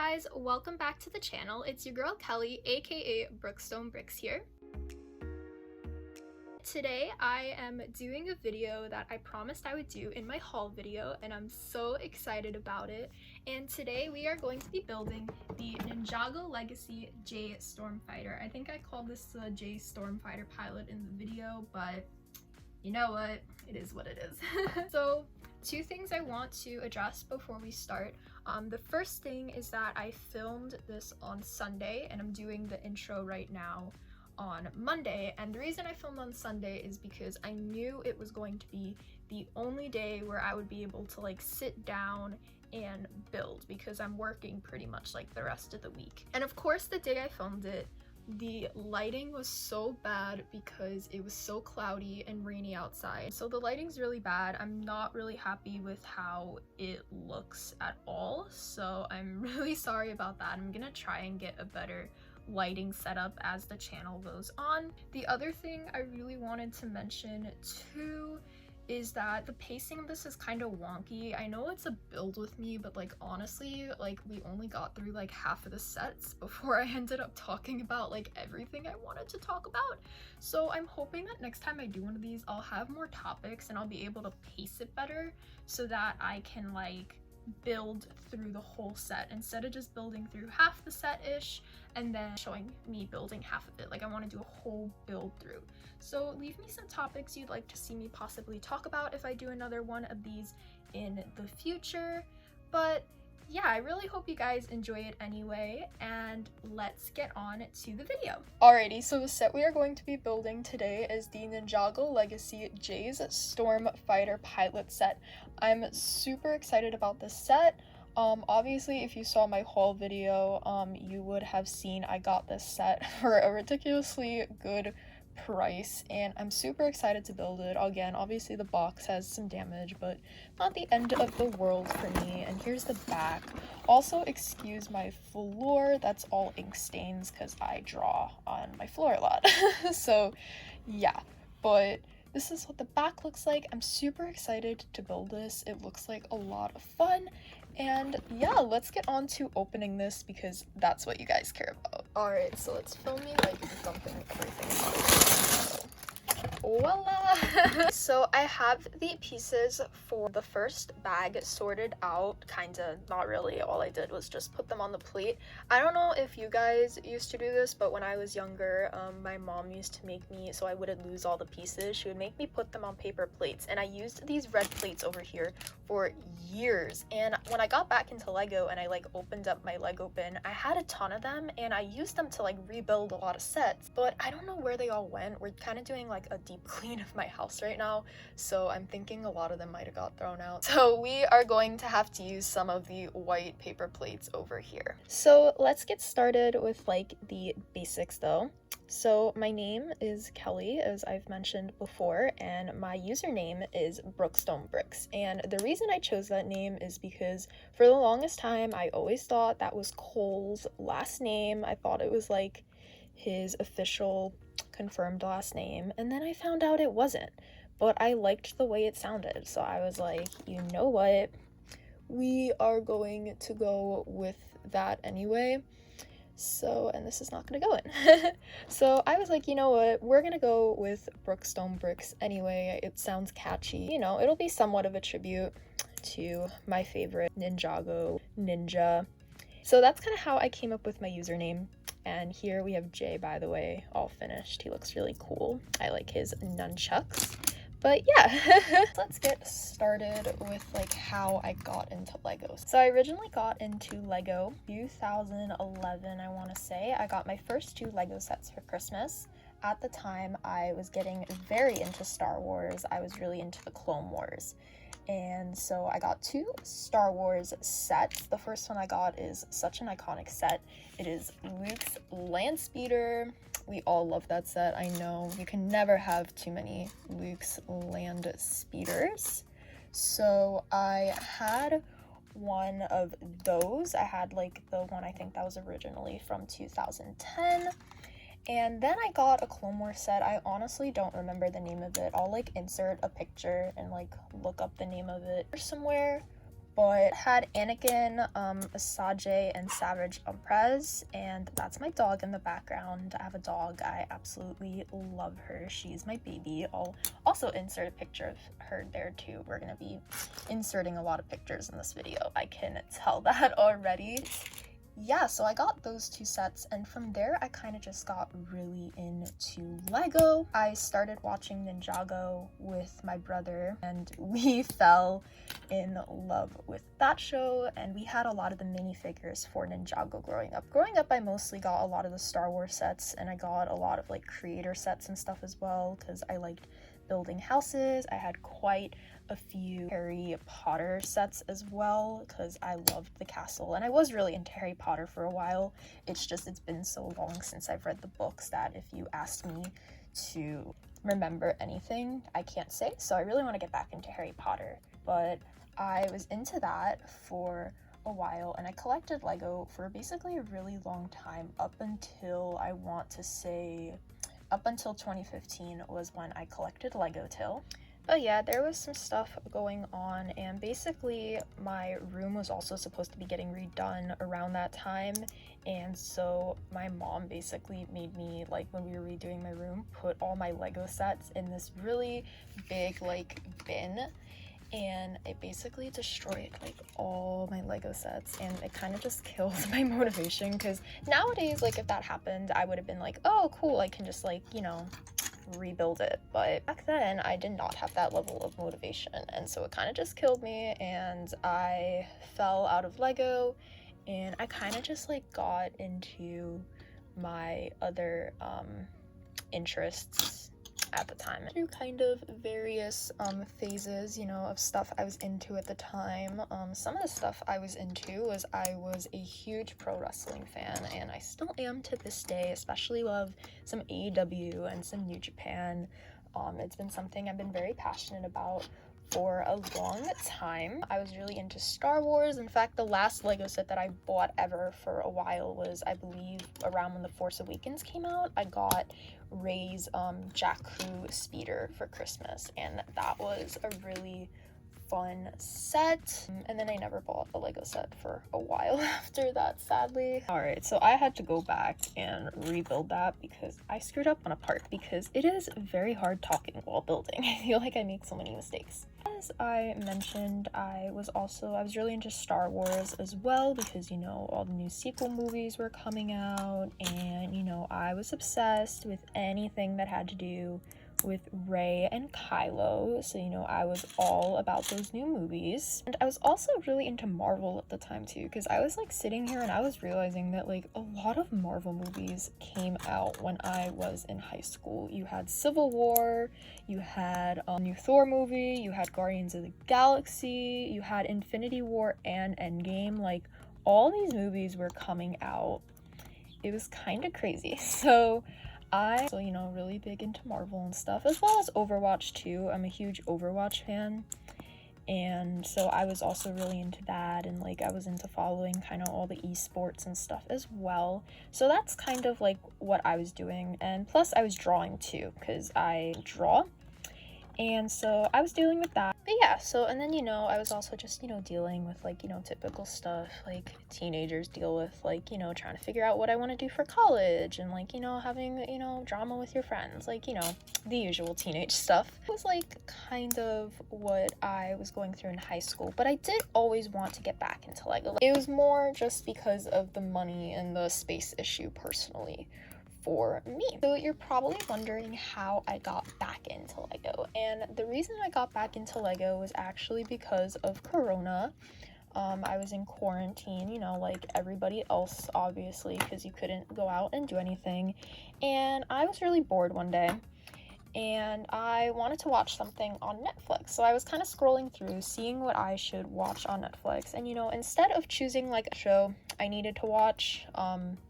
guys, welcome back to the channel. It's your girl Kelly, aka Brookstone Bricks here. Today I am doing a video that I promised I would do in my haul video, and I'm so excited about it. And today we are going to be building the Ninjago Legacy J Stormfighter. I think I called this the J Stormfighter pilot in the video, but you know what? It is what it is. So two things I want to address before we start. The first thing is that I filmed this on Sunday and I'm doing the intro right now on Monday, and the reason I filmed on Sunday is because I knew it was going to be the only day where I would be able to like sit down and build, because I'm working pretty much like the rest of the week. And of course the day I filmed it, the lighting was so bad because it was so cloudy and rainy outside. So the lighting's really bad. I'm not really happy with how it looks at all. So I'm really sorry about that. I'm gonna try and get a better lighting setup as the channel goes on. The other thing I really wanted to mention too is that the pacing of this is kind of wonky. I know it's a build with me, but like honestly, like we only got through like half of the sets before I ended up talking about like everything I wanted to talk about. So I'm hoping that next time I do one of these, I'll have more topics and I'll be able to pace it better so that I can like build through the whole set instead of just building through half the set-ish and then showing me building half of it. Like I want to do a whole build through. So leave me some topics you'd like to see me possibly talk about if I do another one of these in the future. But yeah, I really hope you guys enjoy it anyway, and let's get on to the video. Alrighty, so the set we are going to be building today is the Ninjago Legacy Jay's Stormfighter pilot set. I'm super excited about this set. Obviously, if you saw my haul video, you would have seen I got this set for a ridiculously good price, and I'm super excited to build it. Again, obviously the box has some damage, but not the end of the world for me. And here's the back. Also, excuse my floor, that's all ink stains because I draw on my floor a lot. So yeah, but this is what the back looks like. I'm super excited to build this. It looks like a lot of fun. And yeah, let's get on to opening this because that's what you guys care about. Alright, so let's film me like dumping everything out. Voila! So I have the pieces for the first bag sorted out, kinda, not really. All I did was just put them on the plate. I don't know if you guys used to do this, but when I was younger, my mom used to make me, so I wouldn't lose all the pieces, she would make me put them on paper plates, and I used these red plates over here for years. And when I got back into Lego and I like opened up my Lego bin, I had a ton of them and I used them to like rebuild a lot of sets, but I don't know where they all went. We're kind of doing like a deep clean of my house right now, so I'm thinking a lot of them might have got thrown out. So we are going to have to use some of the white paper plates over here. So let's get started with like the basics though. So my name is Kelly, as I've mentioned before, and my username is Brookstone Bricks. And the reason I chose that name is because for the longest time, I always thought that was Cole's last name. I thought it was like his official confirmed last name, and then I found out it wasn't. But I liked the way it sounded, so I was like, you know what? We are going to go with that anyway. So, and this is not gonna go in. So I was like, you know what, we're gonna go with Brookstone Bricks anyway. It sounds catchy, you know, it'll be somewhat of a tribute to my favorite Ninjago ninja. So that's kind of how I came up with my username. And here we have Jay, by the way, all finished. He looks really cool. I like his nunchucks. But yeah, let's get started with like how I got into Legos. So I originally got into Lego 2011, I want to say. I got my first 2 Lego sets for Christmas. At the time, I was getting very into Star Wars. I was really into the Clone Wars. And so I got 2 Star Wars sets. The first one I got is such an iconic set. It is Luke's Land Speeder. We all love that set. I know you can never have too many Luke's Land Speeders. So I had one of those. I had like the one I think that was originally from 2010. And then I got a Clone Wars set. I honestly don't remember the name of it. I'll like insert a picture and like look up the name of it somewhere. but had Anakin, Asajj, and Savage Umprez, and that's my dog in the background. I have a dog. I absolutely love her. She's my baby. I'll also insert a picture of her there too. We're gonna be inserting a lot of pictures in this video. I can tell that already. Yeah, so I got those two sets, and from there I kind of just got really into Lego. I started watching Ninjago with my brother, and we fell in love with that show, and we had a lot of the minifigures for Ninjago growing up. Growing up, I mostly got a lot of the Star Wars sets, and I got a lot of like creator sets and stuff as well, because I liked building houses. I had quite a few Harry Potter sets as well because I loved the castle, and I was really into Harry Potter for a while. It's been so long since I've read the books that if you asked me to remember anything, I can't say. So I really want to get back into Harry Potter, but I was into that for a while, and I collected Lego for basically a really long time up until 2015 was when I collected Lego till. But yeah, there was some stuff going on, and basically my room was also supposed to be getting redone around that time, and so my mom basically made me, like when we were redoing my room, put all my Lego sets in this really big like bin, and it basically destroyed like all my Lego sets, and it kind of just killed my motivation, because nowadays, like if that happened, I would have been like, oh cool, I can just like, you know, rebuild it. But back then I did not have that level of motivation, and so it kind of just killed me, and I fell out of Lego, and I kind of just like got into my other interests at the time, through kind of various phases, you know, of stuff I was into at the time. Some of the stuff I was into was I was a huge pro wrestling fan, and I still am to this day. Especially love some AEW and some New Japan. It's been something I've been very passionate about for a long time. I was really into Star Wars. In fact, the last Lego set that I bought ever for a while was, I believe, around when The Force Awakens came out. I got Rey's Jakku speeder for Christmas, and that was a really fun set. And then I never bought a Lego set for a while after that, sadly. Alright, so I had to go back and rebuild that because I screwed up on a part, because it is very hard talking while building. I feel like I make so many mistakes. As I mentioned, I was really into Star Wars as well, because, you know, all the new sequel movies were coming out, and, you know, I was obsessed with anything that had to do with Rey and Kylo, so, you know, I was all about those new movies. And I was also really into Marvel at the time too, because I was like sitting here and I was realizing that like a lot of Marvel movies came out when I was in high school. You had Civil War, you had a new Thor movie, you had Guardians of the Galaxy, you had Infinity War and Endgame. Like all these movies were coming out. It was kind of crazy. So you know, really big into Marvel and stuff, as well as Overwatch too. I'm a huge Overwatch fan, and so I was also really into that, and like I was into following kind of all the esports and stuff as well. So that's kind of like what I was doing, and plus I was drawing too, because I draw. And so I was dealing with that. But yeah, so, and then, you know, I was also just, you know, dealing with like, you know, typical stuff like teenagers deal with, like, you know, trying to figure out what I want to do for college, and like, you know, having, you know, drama with your friends, like, you know, the usual teenage stuff. It was like kind of what I was going through in high school, but I did always want to get back into Lego. It was more just because of the money and the space issue personally for me. So you're probably wondering how I got back into Lego, and the reason I got back into Lego was actually because of Corona. I was in quarantine, you know, like everybody else, obviously, because you couldn't go out and do anything, and I was really bored one day, and I wanted to watch something on Netflix. So I was kind of scrolling through, seeing what I should watch on Netflix, and, you know, instead of choosing like a show I needed to watch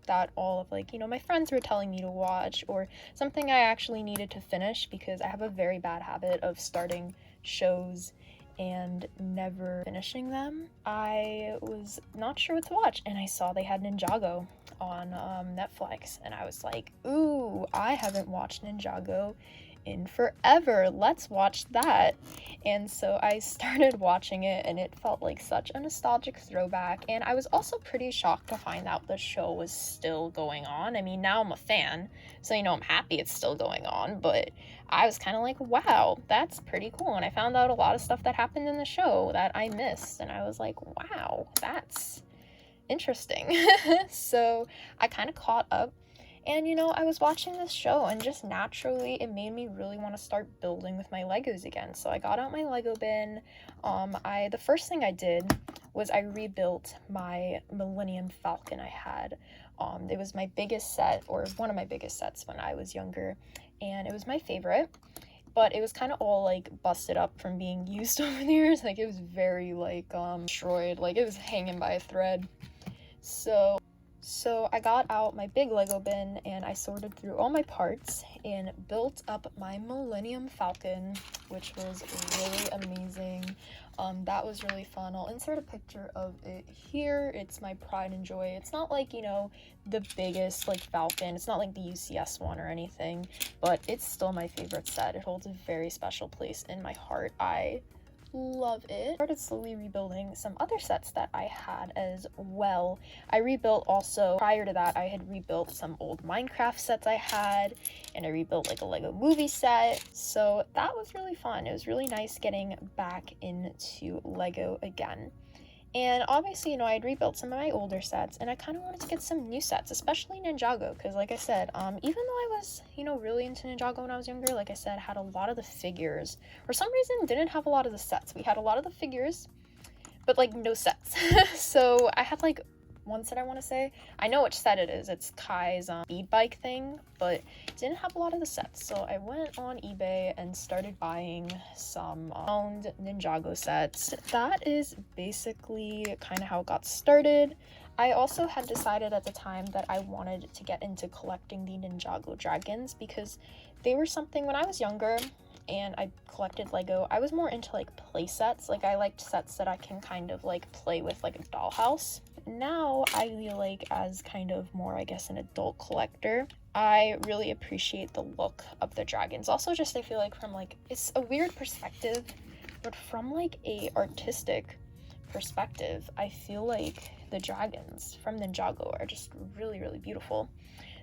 that all of like, you know, my friends were telling me to watch, or something I actually needed to finish, because I have a very bad habit of starting shows and never finishing them, I was not sure what to watch, and I saw they had Ninjago on Netflix, and I was like, ooh, I haven't watched Ninjago in forever. Let's watch that. And so I started watching it, and it felt like such a nostalgic throwback. And I was also pretty shocked to find out the show was still going on. I mean, now I'm a fan, so I'm happy it's still going on, but I was kind of like, wow, that's pretty cool. And I found out a lot of stuff that happened in the show that I missed, and I was like, wow, that's interesting. So I kind of caught up. And I was watching this show, and just naturally it made me really want to start building with my Legos again. So I got out my Lego bin. The first thing I did was I rebuilt my Millennium Falcon I had. It was my biggest set, or one of my biggest sets when I was younger, and it was my favorite. But it was kind of all like busted up from being used over the years. Like, it was very destroyed. Like, it was hanging by a thread. So I got out my big Lego bin, and I sorted through all my parts and built up my Millennium Falcon, which was really amazing. That was really fun. I'll insert a picture of it here. It's my pride and joy. It's not like, the biggest Falcon. It's not like the UCS one or anything, but it's still my favorite set. It holds a very special place in my heart. I love it. I started slowly rebuilding some other sets that I had as well. I rebuilt also, prior to that, I had rebuilt some old Minecraft sets I had, and I rebuilt a Lego movie set. So that was really fun. It was really nice getting back into Lego again. And obviously, I had rebuilt some of my older sets, and I kind of wanted to get some new sets, especially Ninjago, because like I said, even though I was, really into Ninjago when I was younger, like I said, had a lot of the figures. For some reason, didn't have a lot of the sets. We had a lot of the figures, but no sets. So I had one set I want to say. I know which set it is. It's Kai's speed bike thing, but didn't have a lot of the sets. So I went on eBay and started buying some owned Ninjago sets. That is basically kind of how it got started. I also had decided at the time that I wanted to get into collecting the Ninjago Dragons, because they were something when I was younger and I collected Lego. I was more into play sets. I liked sets that I can kind of play with a dollhouse. Now I feel as kind of more, I guess, an adult collector, I really appreciate the look of the dragons. Also, just I feel from it's a weird perspective, but from a artistic perspective, I feel the dragons from Ninjago are just really, really beautiful.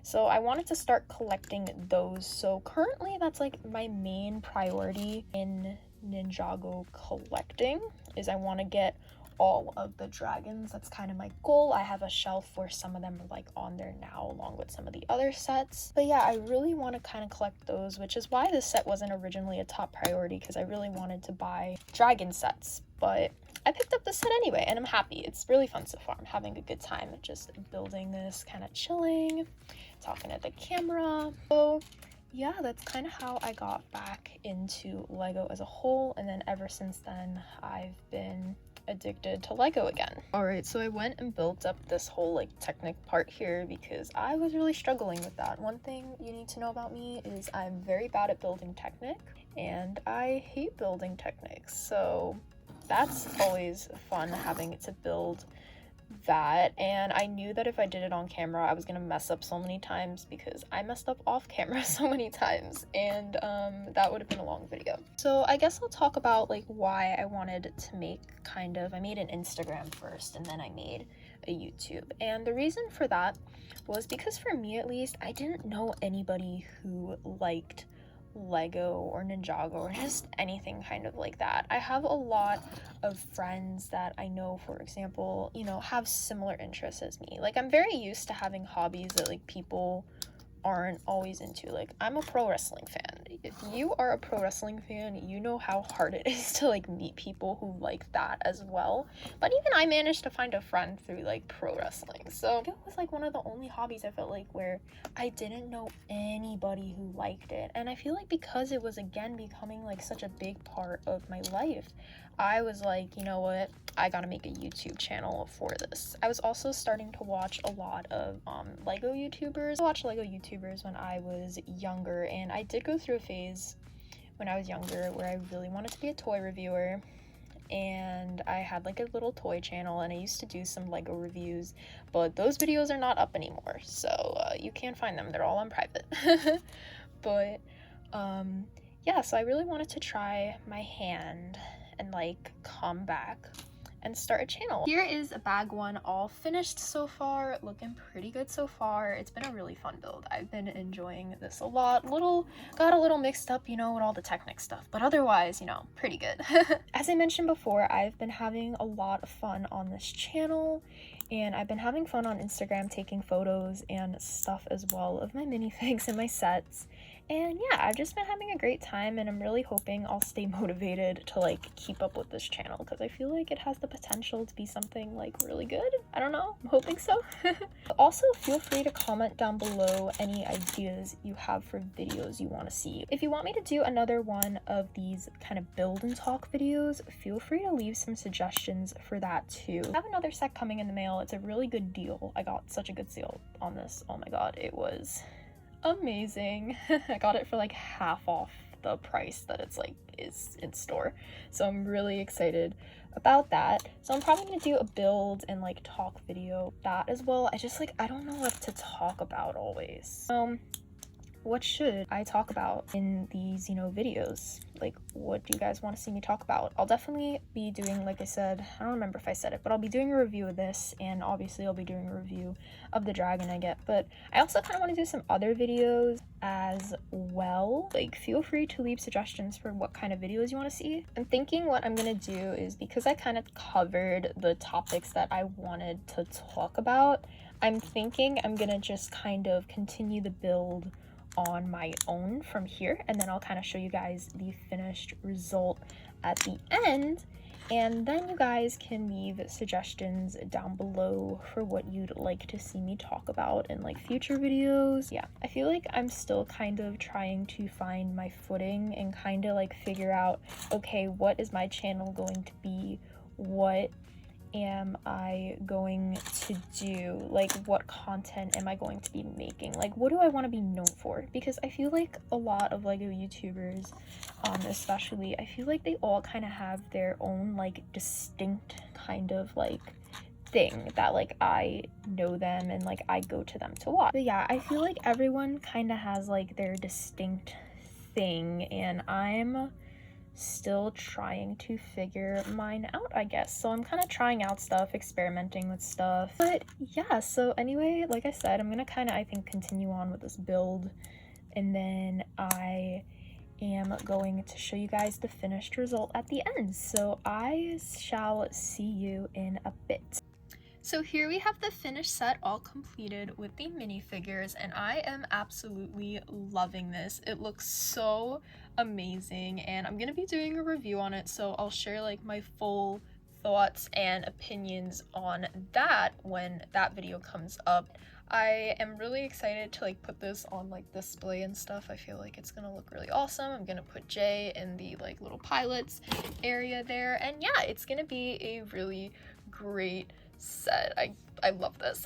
So I wanted to start collecting those. So currently that's my main priority in Ninjago collecting, is I want to get all of the dragons. That's kind of my goal. I have a shelf where some of them are on there now, along with some of the other sets. But yeah, I really want to kind of collect those, which is why this set wasn't originally a top priority, because I really wanted to buy dragon sets. But I picked up the set anyway, and I'm happy. It's really fun so far. I'm having a good time just building this, kind of chilling, talking to the camera. So yeah, that's kind of how I got back into Lego as a whole, and then ever since then I've been addicted to Lego again. Alright, so I went and built up this whole Technic part here because I was really struggling with that. One thing you need to know about me is I'm very bad at building Technic, and I hate building Technics, so that's always fun having to build that. And I knew that if I did it on camera I was gonna mess up so many times, because I messed up off camera so many times, and that would have been a long video. So I guess I'll talk about why I wanted to make I made an Instagram first, and then I made a YouTube. And the reason for that was because, for me at least, I didn't know anybody who liked Lego or Ninjago or just anything kind of like that. I have a lot of friends that I know, for example, have similar interests as me. I'm very used to having hobbies that people aren't always into. I'm a pro wrestling fan. If you are a pro wrestling fan, you know how hard it is to meet people who like that as well. But even I managed to find a friend through pro wrestling. So it was one of the only hobbies I felt where I didn't know anybody who liked it. And I feel because it was again becoming such a big part of my life, I was you know what, I gotta make a YouTube channel for this. I was also starting to watch a lot of Lego YouTubers. I watched Lego YouTubers when I was younger, and I did go through a phase when I was younger where I really wanted to be a toy reviewer, and I had a little toy channel, and I used to do some Lego reviews, but those videos are not up anymore, so you can't find them. They're all on private. But Yeah, so I really wanted to try my hand and like come back and start a channel. Here is bag one all finished so far, looking pretty good so far. It's been a really fun build. I've been enjoying this a lot. Got a little mixed up, you know, with all the Technic stuff, but otherwise, you know, pretty good. As I mentioned before, I've been having a lot of fun on this channel, and I've been having fun on Instagram taking photos and stuff as well of my minifigs and my sets. And yeah, I've just been having a great time, and I'm really hoping I'll stay motivated to like keep up with this channel because I feel like it has the potential to be something like really good. I don't know, I'm hoping so. Also, feel free to comment down below any ideas you have for videos you want to see. If you want me to do another one of these kind of build and talk videos, feel free to leave some suggestions for that too. I have another set coming in the mail. It's a really good deal. I got such a good sale on this. Oh my god, it was amazing. I got it for like half off the price that it's like is in store, so I'm really excited about that. So I'm probably gonna do a build and like talk video that as well. I don't know what to talk about always. What should I talk about in these, you know, videos? Like, what do you guys want to see me talk about? I'll definitely be doing, like I said, I don't remember if I said it, but I'll be doing a review of this, and obviously I'll be doing a review of the dragon I get, but I also kind of want to do some other videos as well. Like, feel free to leave suggestions for what kind of videos you want to see. I'm thinking what I'm going to do is, because I kind of covered the topics that I wanted to talk about, I'm thinking I'm going to just kind of continue the build on my own from here, and then I'll kind of show you guys the finished result at the end, and then you guys can leave suggestions down below for what you'd like to see me talk about in like future videos. Yeah, I feel like I'm still kind of trying to find my footing and kind of like figure out, okay, what is my channel going to be? What am I going to do? Like, what content am I going to be making? Like, what do I want to be known for? Because I feel like a lot of Lego YouTubers, especially, I feel like they all kind of have their own like distinct kind of like thing that like I know them and like I go to them to watch. But yeah, I feel like everyone kind of has like their distinct thing, and I'm still trying to figure mine out, I guess. So I'm kind of trying out stuff, experimenting with stuff. But yeah, so anyway, like I said, I'm gonna kind of, I think, continue on with this build, and then I am going to show you guys the finished result at the end. So I shall see you in a bit. So here we have the finished set all completed with the minifigures, and I am absolutely loving this. It looks so amazing, and I'm gonna be doing a review on it, so I'll share like my full thoughts and opinions on that when that video comes up. I am really excited to like put this on like display and stuff. I feel like it's gonna look really awesome. I'm gonna put Jay in the like little pilots area there, and yeah, it's gonna be a really great set. I love this.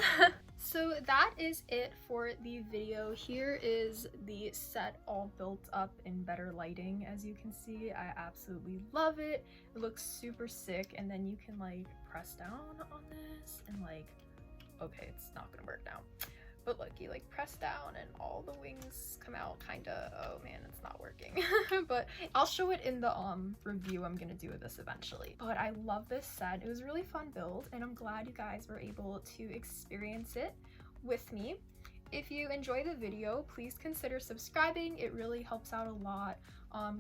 So that is it for the video. Here is the set all built up in better lighting. As you can see, I absolutely love it. It looks super sick, and then you can like press down on this and like, okay, it's not gonna work now, but look, you like press down and all the wings come out, kinda. Oh man, it's not working. But I'll show it in the review I'm gonna do of this eventually. But I love this set. It was a really fun build, and I'm glad you guys were able to experience it with me. If you enjoy the video, please consider subscribing. It really helps out a lot.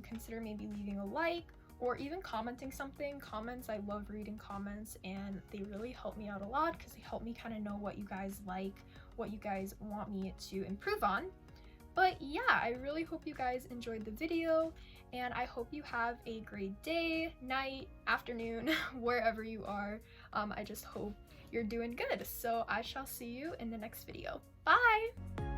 Consider maybe leaving a like or even commenting something. Comments, I love reading comments, and they really help me out a lot because they help me kind of know what you guys like, what you guys want me to improve on. But yeah, I really hope you guys enjoyed the video, and I hope you have a great day, night, afternoon, wherever you are. I just hope you're doing good. So I shall see you in the next video. Bye!